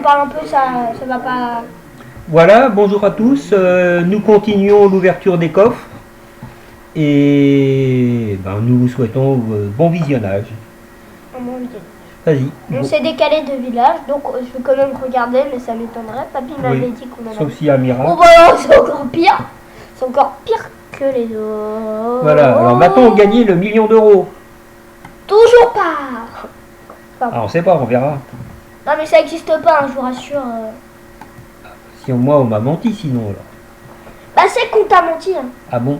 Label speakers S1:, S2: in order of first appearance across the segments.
S1: parle un peu, ça va pas...
S2: Voilà, bonjour à tous. Nous continuons l'ouverture des coffres. Et ben, nous vous souhaitons bon visionnage. Vas-y.
S1: On s'est décalé de village, donc je vais quand même regarder, mais ça m'étonnerait. Papy m'avait dit qu'on en
S2: Sauf s'il y a un miracle.
S1: Oh bah c'est encore pire. C'est encore pire que les autres.
S2: Voilà, alors maintenant on gagne le million d'euros.
S1: Toujours pas.
S2: Ah, on sait pas, on verra.
S1: Non mais ça n'existe pas, hein, je vous rassure.
S2: Si moi on m'a menti sinon alors.
S1: Bah c'est qu'on t'a menti. Hein.
S2: Ah bon?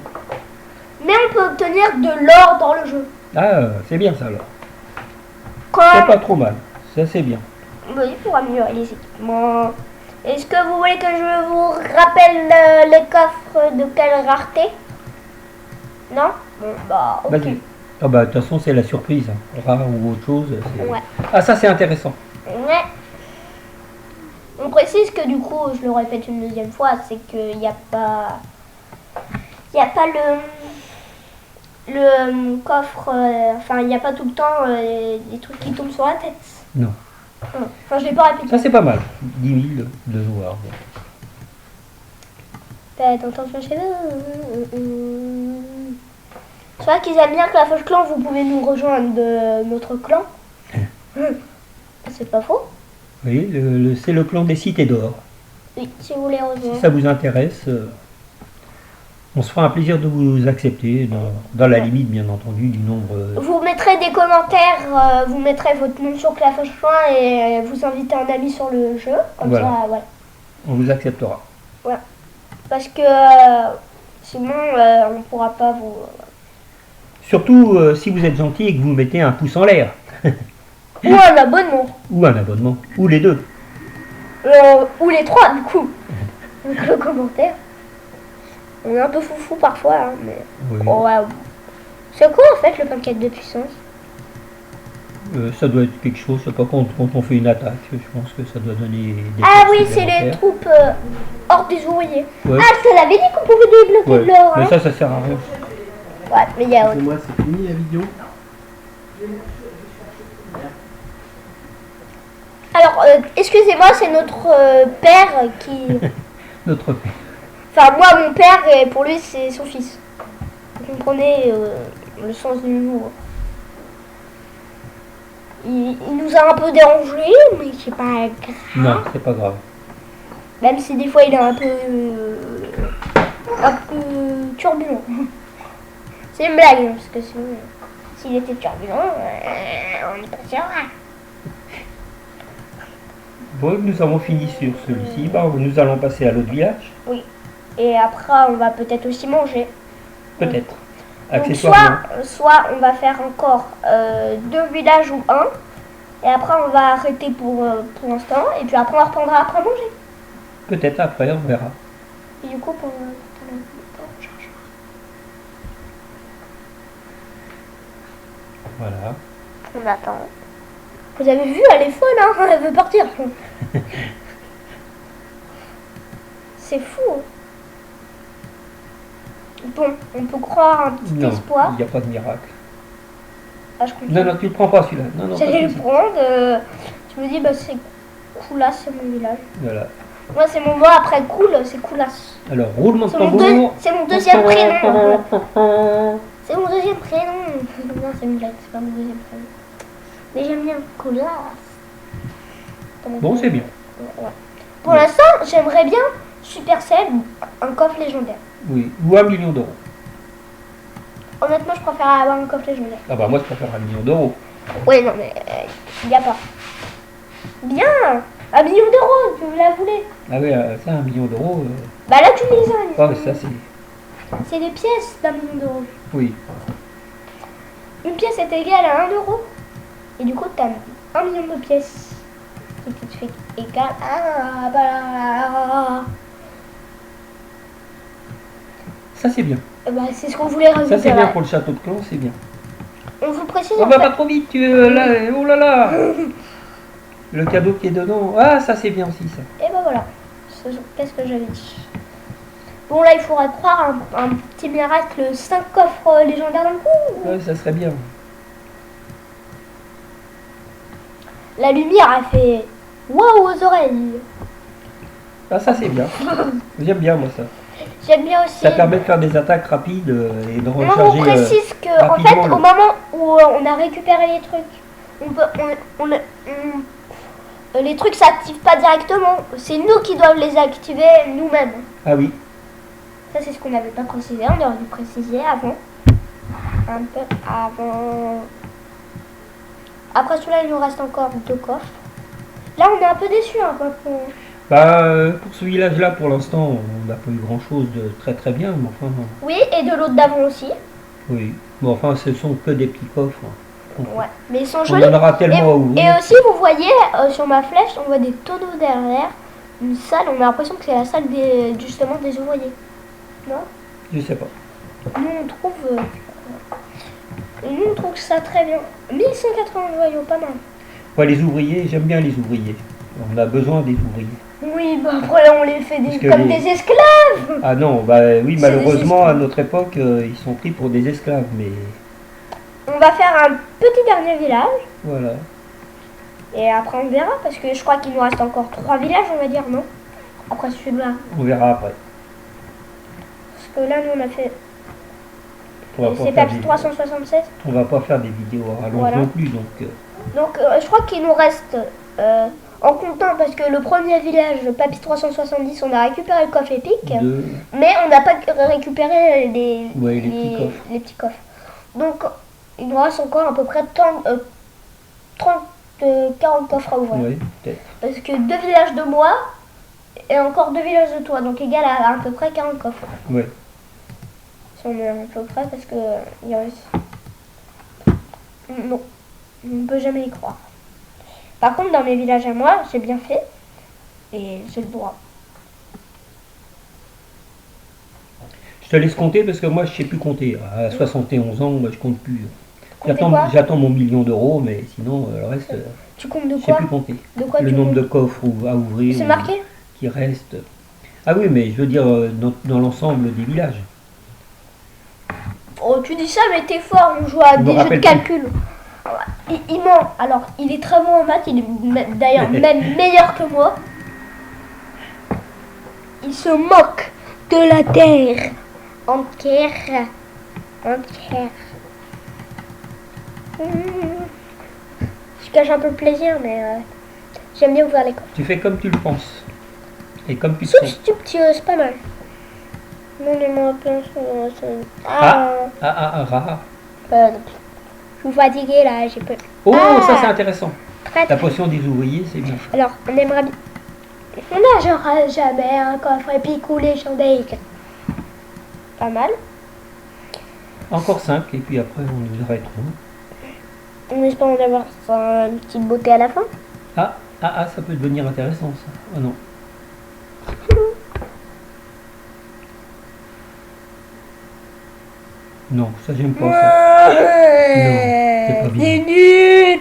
S1: Mais on peut obtenir de l'or dans le jeu.
S2: Ah, c'est bien ça alors.
S1: Quand...
S2: C'est pas trop mal, ça c'est bien.
S1: Oui, pour améliorer les équipements. Est-ce que vous voulez que je vous rappelle les coffres de quelle rareté? Non? Bon, bah, ok.
S2: Vas-y. Ah bah de toute façon c'est la surprise, hein. Rare ou autre chose.
S1: Ouais.
S2: Ah ça c'est intéressant.
S1: Ouais. On précise que du coup, je le répète une deuxième fois, c'est qu'il n'y a pas... Il n'y a pas le coffre... Enfin, il n'y a pas tout le temps des trucs qui tombent sur la tête.
S2: Non.
S1: Enfin, je l'ai pas répété.
S2: Ça c'est pas mal. 10 000 de joueurs.
S1: Faites attention chez vous. C'est vrai qu'ils aiment bien que la Fauche Clan, vous pouvez nous rejoindre de notre clan. C'est pas faux.
S2: Oui, c'est le clan des cités d'or.
S1: Oui, si vous voulez rejoindre.
S2: Si ça vous intéresse, on se fera un plaisir de vous accepter, dans la limite bien entendu du nombre...
S1: Vous mettrez des commentaires, vous mettrez votre nom sur la Fauche Clan et vous invitez un ami sur le jeu. Comme
S2: voilà.
S1: ça, voilà.
S2: On vous acceptera.
S1: Ouais. Parce que sinon, on ne pourra pas vous...
S2: Surtout si vous êtes gentil et que vous mettez un pouce en l'air.
S1: Ou un abonnement.
S2: Ou un abonnement. Ou les deux.
S1: Ou les trois, du coup. Donc le commentaire. On est un peu foufou parfois, hein, mais...
S2: Oui.
S1: Oh, ouais. C'est quoi en fait le paquet de puissance?
S2: Ça doit être quelque chose, c'est pas quand on fait une attaque, je pense que ça doit donner des...
S1: Ah oui, c'est les troupes hors des ouvriers.
S2: Ouais.
S1: Ah, je te l'avais dit qu'on pouvait débloquer
S2: Ouais.
S1: de l'or.
S2: Mais
S1: Hein.
S2: ça sert à rien.
S1: Ouais, mais il y a autre.
S3: Moi, c'est fini la vidéo.
S1: Alors, excusez-moi, c'est notre père qui...
S2: Notre père.
S1: Enfin, moi, mon père, et pour lui, c'est son fils. Vous comprenez le sens du l'humour. Il nous a un peu dérangé, mais c'est pas grave.
S2: Non, c'est pas grave.
S1: Même si des fois, il est un peu turbulent. C'est une blague, hein, parce que s'il était turbulent, on n'est pas sûr.
S2: Bon, nous avons fini sur celui-ci. Bah, nous allons passer à l'autre village.
S1: Oui. Et après, on va peut-être aussi manger.
S2: Peut-être.
S1: Donc,
S2: Accessoirement.
S1: soit on va faire encore 2 villages ou 1. Et après, on va arrêter pour l'instant. Et puis après, on reprendra après manger.
S2: Peut-être après, on verra.
S1: Et du coup, pour
S2: Voilà.
S1: on attend. Vous avez vu, elle est folle, hein, elle veut partir. C'est fou. Bon, on peut croire un petit
S2: Non,
S1: espoir.
S2: il n'y a pas de miracle.
S1: Ah, je comprends.
S2: Non, non, tu ne prends pas celui-là. Non, non, pas
S1: J'allais le
S2: celui-ci.
S1: prendre. Je me dis, bah c'est Koulas, c'est mon village.
S2: Voilà.
S1: Moi, c'est mon mot après cool, c'est Koulas.
S2: Alors, roulement de
S1: C'est mon,
S2: tambour.
S1: c'est mon deuxième prénom. C'est mon deuxième prénom. Non, c'est une blague, c'est pas mon deuxième prénom. Mais j'aime bien Koulas.
S2: Bon, c'est bien.
S1: Ouais. Pour l'instant, j'aimerais bien Supercell, un coffre légendaire.
S2: Oui, ou 1 million d'euros.
S1: Honnêtement, je préfère avoir un coffre légendaire.
S2: Ah bah moi, je préfère 1 million d'euros.
S1: Oui, non, mais il n'y a pas. Bien 1 million d'euros, vous la voulez?
S2: Ah oui, ça, 1 million d'euros.
S1: Bah là, tu me les as.
S2: Ah, ça, c'est...
S1: C'est des pièces d'1 million d'euros.
S2: Oui.
S1: Une pièce est égale à 1 euro. Et du coup, tu as 1 million de pièces. Qui te fait égal à... Bah,
S2: Ça, c'est bien.
S1: bah, c'est ce qu'on voulait rajouter.
S2: Ça, c'est bien
S1: ouais.
S2: pour le château de clan, c'est bien.
S1: On vous précise
S2: On
S1: en
S2: va
S1: fait-
S2: pas trop vite, là, oh là là. Le cadeau qui est dedans. Ah, ça, c'est bien aussi, ça.
S1: Et bah voilà. Qu'est-ce que j'avais dit? Bon, là, il faudra croire un petit miracle 5 coffres légendaires dans le coup.
S2: Ouais, ça serait bien.
S1: La lumière a fait Waouh, aux oreilles.
S2: Ah, ça c'est bien. J'aime bien moi ça.
S1: J'aime bien aussi.
S2: Ça permet de faire des attaques rapides et de
S1: Non,
S2: recharger.
S1: on précise que, en fait,
S2: rapidement,
S1: au moment où on a récupéré les trucs, les trucs s'activent pas directement. C'est nous qui doivent les activer nous-mêmes.
S2: Ah oui.
S1: Ça, c'est ce qu'on n'avait pas précisé. On aurait dû préciser avant. Un peu avant. Après celui-là, il nous reste encore 2 coffres. Là, on est un peu déçus. Hein,
S2: Pour ce village-là, pour l'instant, on n'a pas eu grand-chose de très très bien. Mais enfin,
S1: oui, et de l'autre d'avant aussi.
S2: oui. Bon, enfin, ce sont que des petits coffres.
S1: Ouais, mais ils sont
S2: On
S1: jolis.
S2: en aura tellement à ouvrir.
S1: Et aussi, vous voyez, sur ma flèche, on voit des tonneaux derrière. Une salle, on a l'impression que c'est la salle justement des ouvriers. Non?
S2: Je sais pas.
S1: Nous, on trouve ça très bien. 1180 joyaux, pas mal.
S2: Ouais, les ouvriers, j'aime bien les ouvriers. On a besoin des ouvriers.
S1: Oui, bah après, on les fait comme des esclaves.
S2: Ah non, bah oui,
S1: C'est
S2: malheureusement, à notre époque, ils sont pris pour des esclaves, mais
S1: On va faire un petit dernier village.
S2: voilà.
S1: Et après, on verra, parce que je crois qu'il nous reste encore 3 villages, on va dire, non? Après celui-là.
S2: On verra après.
S1: Parce que là, nous, on a fait...
S2: On va pas
S1: C'est
S2: faire
S1: Papy
S2: des-
S1: 376.
S2: On va pas faire des vidéos à rallonge
S1: Voilà.
S2: non plus, donc
S1: Donc, je crois qu'il nous reste, en comptant, parce que le premier village, le Papy 370, on a récupéré le coffre épique,
S2: deux.
S1: mais on n'a pas récupéré les
S2: petits coffres.
S1: les petits coffres. Donc, il nous reste encore à peu près 40 coffres à ouvrir.
S2: Oui, peut-être.
S1: Parce que 2 villages de moi et encore 2 villages de toi, donc égal à peu près 40 coffres.
S2: Oui.
S1: Si on est à peu près, parce que il reste... Non, on ne peut jamais y croire. Par contre, dans mes villages à moi, j'ai bien fait et j'ai le droit.
S2: Je te laisse compter parce que moi je sais plus compter. À 71 ans, moi je compte plus.
S1: Comptez quoi?
S2: J'attends mon million d'euros, mais sinon le reste,
S1: Tu comptes de
S2: je sais
S1: quoi?
S2: plus compter.
S1: De quoi
S2: Le
S1: tu
S2: nombre
S1: comptes?
S2: de coffres à ouvrir.
S1: C'est marqué?
S2: Qui reste. Ah oui, mais je veux dire dans l'ensemble des villages.
S1: Oh, tu dis ça, mais t'es fort, on joue à
S2: Je me
S1: des jeux de
S2: rappelle
S1: calcul. Il ment. Alors, il est très bon en maths, il est d'ailleurs même meilleur que moi. Il se moque de la terre entière. Entière. Je cache un peu le plaisir, mais j'aime bien ouvrir les coffres.
S2: Tu fais comme tu le penses. Et comme tu te sens.
S1: C'est pas mal. Non, mais moi,
S2: Rare.
S1: je suis fatiguée là, j'ai peur.
S2: Oh,
S1: Ah.
S2: ça c'est intéressant.
S1: Très,
S2: La
S1: très.
S2: potion des ouvriers, c'est bien.
S1: Alors, on aimerait bien. On n'achètera jamais un coffre épique ou légendaire. Pas mal.
S2: Encore 5, et puis après on nous arrêtera.
S1: On espère en avoir une petite beauté à la fin.
S2: Ça peut devenir intéressant ça. Ah non. Non, ça j'aime pas ça. c'est pas bien.
S1: C'est nul.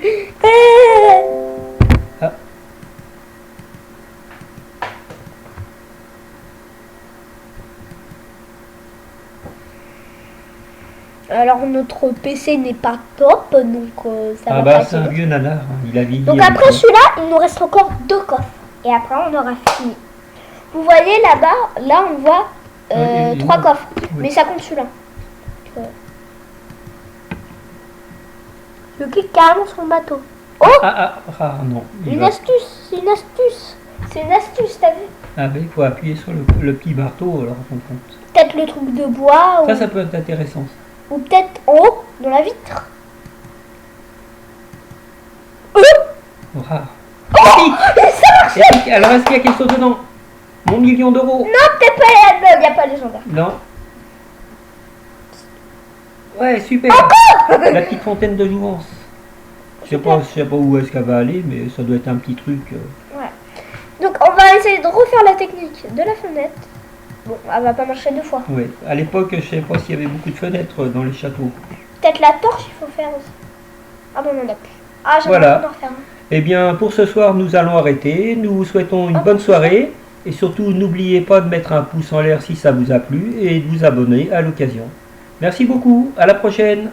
S2: Ah.
S1: Alors notre PC n'est pas top, donc ça va pas
S2: C'est un
S1: être.
S2: vieux nanar, hein. Il a vieilli.
S1: Donc
S2: avec
S1: après
S2: ça.
S1: celui-là, il nous reste encore 2 coffres. Et après on aura fini. Vous voyez là-bas, là on voit
S2: Ouais,
S1: 3 coffres.
S2: oui.
S1: Mais ça compte celui-là. Je clique carrément sur le bateau. Oh,
S2: Non. Il
S1: une
S2: va-
S1: astuce, c'est une astuce. C'est une astuce, t'as vu?
S2: Ah ben, il faut appuyer sur le petit marteau, alors on compte.
S1: Peut-être le truc de bois ou,
S2: Ça peut être intéressant. Ça.
S1: ou peut-être en haut, dans la vitre.
S2: Oh, rare.
S1: Ça marche.
S2: Epic. Alors, est-ce qu'il y a quelque chose dedans? Mon million d'euros?
S1: Non, peut-être pas, il n'y a pas légendaire.
S2: Non. Ouais, super. La petite fontaine de jouvence. Je sais pas où est-ce qu'elle va aller, mais ça doit être un petit truc.
S1: Ouais. Donc on va essayer de refaire la technique de la fenêtre. Bon, elle va pas marcher 2 fois.
S2: Ouais. À l'époque, je sais pas s'il y avait beaucoup de fenêtres dans les châteaux.
S1: Peut-être la torche, il faut faire aussi. Ah bon, on en a plus. Ah, j'aimerais
S2: Voilà.
S1: bien en refaire un.
S2: Eh bien, pour ce soir, nous allons arrêter. Nous vous souhaitons une bonne soirée. Et surtout, n'oubliez pas de mettre un pouce en l'air si ça vous a plu et de vous abonner à l'occasion. Merci beaucoup. À la prochaine.